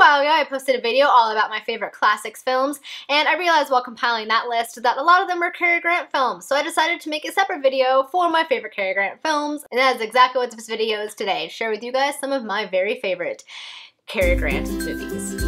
while ago I posted a video all about my favorite classics films, and I realized while compiling that list that a lot of them were Cary Grant films, so I decided to make a separate video for my favorite Cary Grant films, and that is exactly what this video is today, to share with you guys some of my very favorite Cary Grant movies.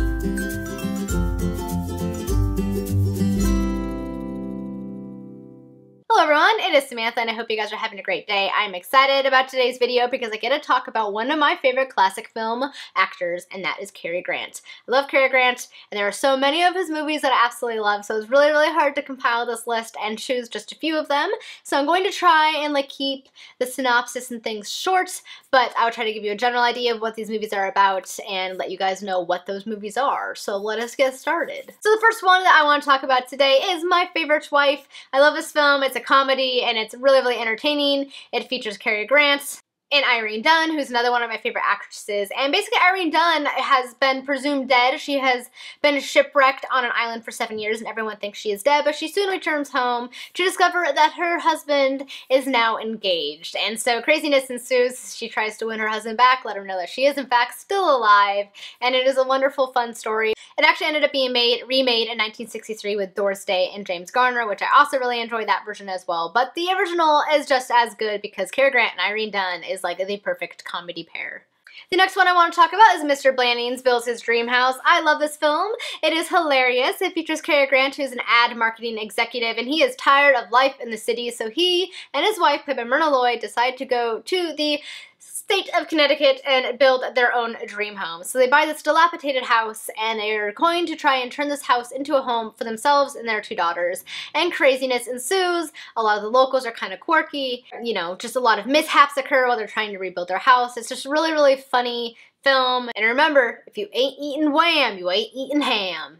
Hello everyone, it is Samantha and I hope you guys are having a great day. I'm excited about today's video because I get to talk about one of my favorite classic film actors, and that is Cary Grant. I love Cary Grant, and there are so many of his movies that I absolutely love, so it's really hard to compile this list and choose just a few of them. So I'm going to try and keep the synopsis and things short, but I'll try to give you a general idea of what these movies are about and let you guys know what those movies are. So let us get started. So the first one that I want to talk about today is My Favorite Wife. I love this film. It's a comedy and it's really entertaining. It features Cary Grant and Irene Dunne, who's another one of my favorite actresses. And basically Irene Dunne has been presumed dead. She has been shipwrecked on an island for 7 years and everyone thinks she is dead, but she soon returns home to discover that her husband is now engaged. And so craziness ensues. She tries to win her husband back, let him know that she is in fact still alive, and it is a wonderful, fun story. It actually ended up being remade in 1963 with Doris Day and James Garner, which I also really enjoyed that version as well. But the original is just as good because Cary Grant and Irene Dunne is like the perfect comedy pair. The next one I want to talk about is Mr. Blandings Builds His Dream House. I love this film. It is hilarious. It features Cary Grant, who's an ad marketing executive, and he is tired of life in the city, so he and his wife, played by Myrna Loy, decide to go to the state of Connecticut and build their own dream home. So they buy this dilapidated house and they're going to try and turn this house into a home for themselves and their 2 daughters. And craziness ensues. A lot of the locals are kind of quirky. You know, just a lot of mishaps occur while they're trying to rebuild their house. It's just really funny film. And remember, if you ain't eating wham, you ain't eating ham.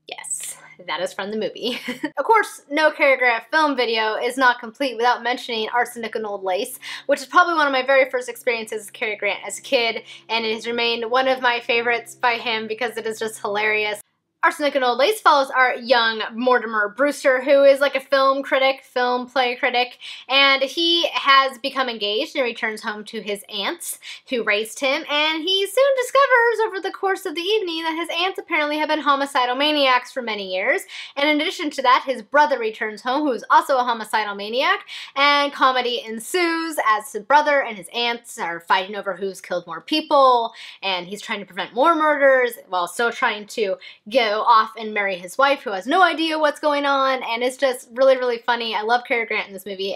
Yes. That is from the movie. Of course, no Cary Grant film video is not complete without mentioning Arsenic Old Lace, which is probably one of my very first experiences with Cary Grant as a kid, and it has remained one of my favorites by him because it is just hilarious. Arsenic Old Lace follows our young Mortimer Brewster, who is like a film play critic, and he has become engaged and returns home to his aunts who raised him, and he soon discovers over the course of the evening that his aunts apparently have been homicidal maniacs for many years, and in addition to that, his brother returns home, who is also a homicidal maniac, and comedy ensues as his brother and his aunts are fighting over who's killed more people, and he's trying to prevent more murders while still trying to go off and marry his wife who has no idea what's going on, and it's just really funny. I love Cary Grant in this movie.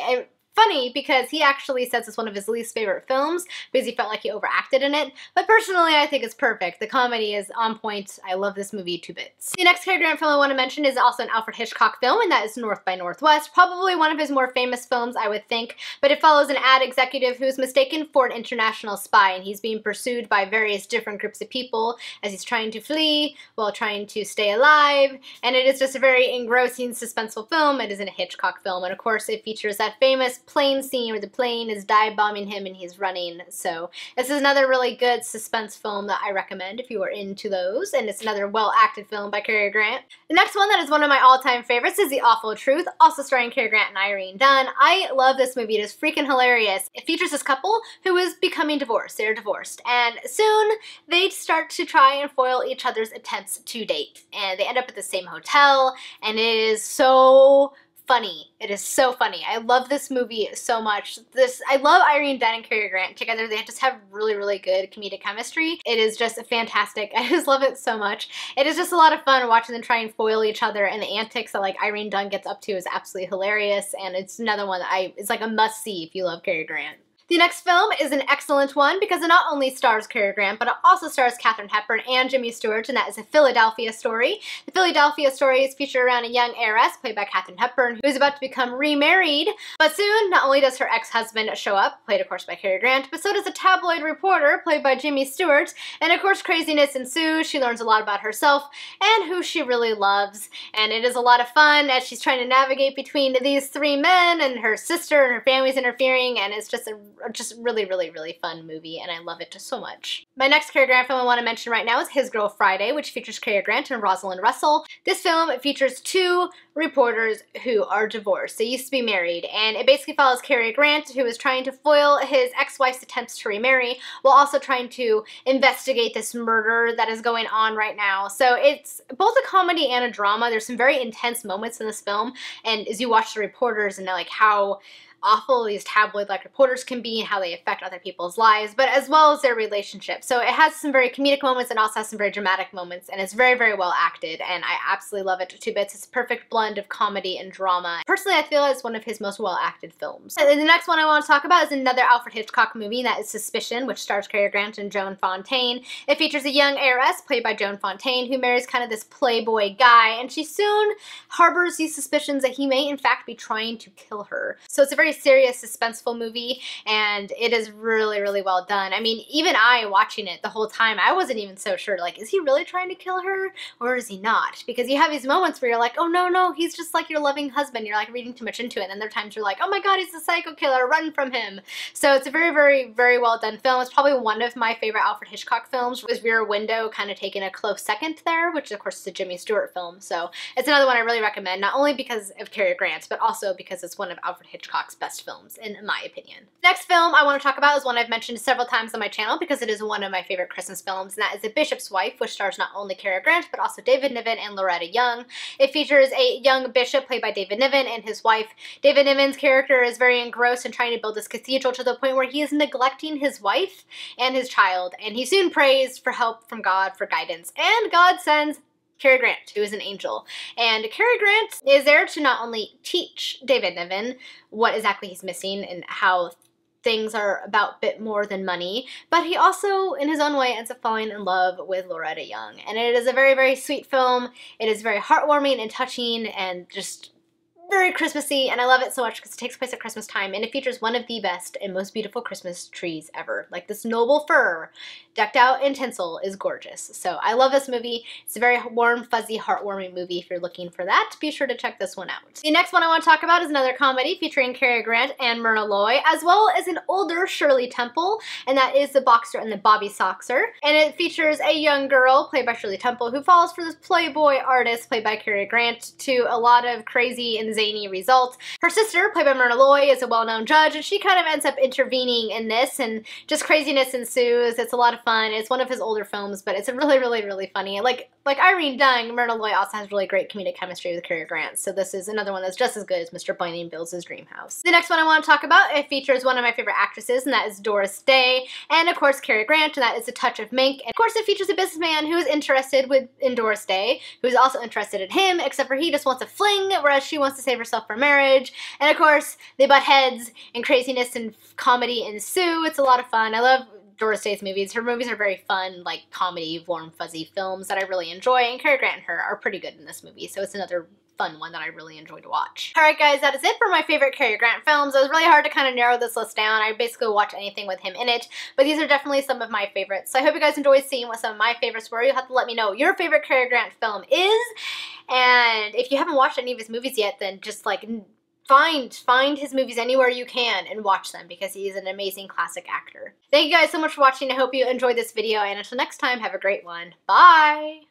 Funny because he actually says it's one of his least favorite films because he felt like he overacted in it, but personally I think it's perfect. The comedy is on point. I love this movie 2 bits. The next Cary Grant film I want to mention is also an Alfred Hitchcock film, and that is North by Northwest, probably one of his more famous films I would think, but it follows an ad executive who is mistaken for an international spy, and he's being pursued by various different groups of people as he's trying to flee while trying to stay alive, and it is just a very engrossing, suspenseful film. It is a Hitchcock film, and of course it features that famous plane scene where the plane is dive bombing him and he's running. So this is another really good suspense film that I recommend if you are into those, and it's another well acted film by Cary Grant. The next one that is one of my all-time favorites is The Awful Truth, also starring Cary Grant and Irene Dunne. I love this movie. It is freaking hilarious. It features this couple who is becoming divorced. They're divorced, and soon they start to try and foil each other's attempts to date, and they end up at the same hotel, and it is so funny. It is so funny. I love this movie so much. I love Irene Dunne and Cary Grant together. They just have really good comedic chemistry. It is just fantastic. I just love it so much. It is just a lot of fun watching them try and foil each other, and the antics that Irene Dunne gets up to is absolutely hilarious, and it's another one that it's like a must-see if you love Cary Grant. The next film is an excellent one because it not only stars Cary Grant, but it also stars Katharine Hepburn and Jimmy Stewart, and that is A Philadelphia Story. The Philadelphia Story is featured around a young heiress, played by Katharine Hepburn, who is about to become remarried. But soon, not only does her ex-husband show up, played of course by Cary Grant, but so does a tabloid reporter, played by Jimmy Stewart, and of course craziness ensues. She learns a lot about herself and who she really loves, and it is a lot of fun as she's trying to navigate between these 3 men and her sister and her family's interfering, and it's just a just really, really, really fun movie, and I love it so much. My next Cary Grant film I want to mention right now is His Girl Friday, which features Cary Grant and Rosalind Russell. This film features two reporters who are divorced. They used to be married, and it basically follows Cary Grant, who is trying to foil his ex-wife's attempts to remarry while also trying to investigate this murder that is going on right now. So it's both a comedy and a drama. There's some very intense moments in this film, and as you watch the reporters and like how awful these tabloid-like reporters can be and how they affect other people's lives, but as well as their relationship. So it has some very comedic moments and also has some very dramatic moments, and it's very, very well acted, and I absolutely love it to 2 bits. It's a perfect blend of comedy and drama. Personally, I feel it's one of his most well-acted films. And the next one I want to talk about is another Alfred Hitchcock movie, and that is Suspicion, which stars Cary Grant and Joan Fontaine. It features a young heiress, played by Joan Fontaine, who marries kind of this playboy guy, and she soon harbors these suspicions that he may in fact be trying to kill her. So it's a very serious, suspenseful movie, and it is really, really well done. I mean, even I, watching it the whole time, I wasn't even so sure, like, is he really trying to kill her, or is he not? Because you have these moments where you're like, oh, no, no, he's just like your loving husband. You're like reading too much into it, and then there are times you're like, oh my god, he's a psycho killer, run from him. So it's a very, very, very well done film. It's probably one of my favorite Alfred Hitchcock films, with Rear Window kind of taking a close second there, which of course is a Jimmy Stewart film. So it's another one I really recommend, not only because of Cary Grant, but also because it's one of Alfred Hitchcock's best films, in my opinion. Next film I want to talk about is one I've mentioned several times on my channel because it is one of my favorite Christmas films, and that is The Bishop's Wife, which stars not only Cary Grant, but also David Niven and Loretta Young. It features a young bishop played by David Niven and his wife. David Niven's character is very engrossed in trying to build this cathedral to the point where he is neglecting his wife and his child, and he soon prays for help from God for guidance, and God sends Cary Grant, who is an angel. And Cary Grant is there to not only teach David Niven what exactly he's missing and how things are about a bit more than money, but he also, in his own way, ends up falling in love with Loretta Young. And it is a very, very sweet film. It is very heartwarming and touching and just very Christmassy, and I love it so much because it takes place at Christmas time, and it features one of the best and most beautiful Christmas trees ever. Like, this noble fir decked out in tinsel is gorgeous. So I love this movie. It's a very warm, fuzzy, heartwarming movie. If you're looking for that, be sure to check this one out. The next one I want to talk about is another comedy featuring Cary Grant and Myrna Loy, as well as an older Shirley Temple, and that is The Boxster and the Bobby Soxer. And it features a young girl, played by Shirley Temple, who falls for this playboy artist, played by Cary Grant, to a lot of crazy and zany results. Her sister, played by Myrna Loy, is a well-known judge, and she kind of ends up intervening in this, and just craziness ensues. It's a lot of fun. It's one of his older films, but it's really, really, really funny. Like Irene Dung, Myrna Loy also has really great comedic chemistry with Cary Grant, so this is another one that's just as good as Mr. Blandings Builds His Dream House. The next one I want to talk about, it features one of my favorite actresses, and that is Doris Day, and of course Cary Grant, and that is A Touch of Mink. And of course it features a businessman who is interested in Doris Day, who's also interested in him, except for he just wants a fling, whereas she wants to save herself for marriage. And of course they butt heads, and craziness and comedy ensue. It's a lot of fun. I love Doris Day's movies. Her movies are very fun, like comedy, warm, fuzzy films that I really enjoy, and Cary Grant and her are pretty good in this movie, so it's another fun one that I really enjoy to watch. Alright guys, that is it for my favorite Cary Grant films. It was really hard to kind of narrow this list down. I basically watch anything with him in it, but these are definitely some of my favorites. So I hope you guys enjoyed seeing what some of my favorites were. You'll have to let me know what your favorite Cary Grant film is, and if you haven't watched any of his movies yet, then just like find his movies anywhere you can and watch them, because he is an amazing classic actor. Thank you guys so much for watching. I hope you enjoyed this video, and until next time, have a great one. Bye!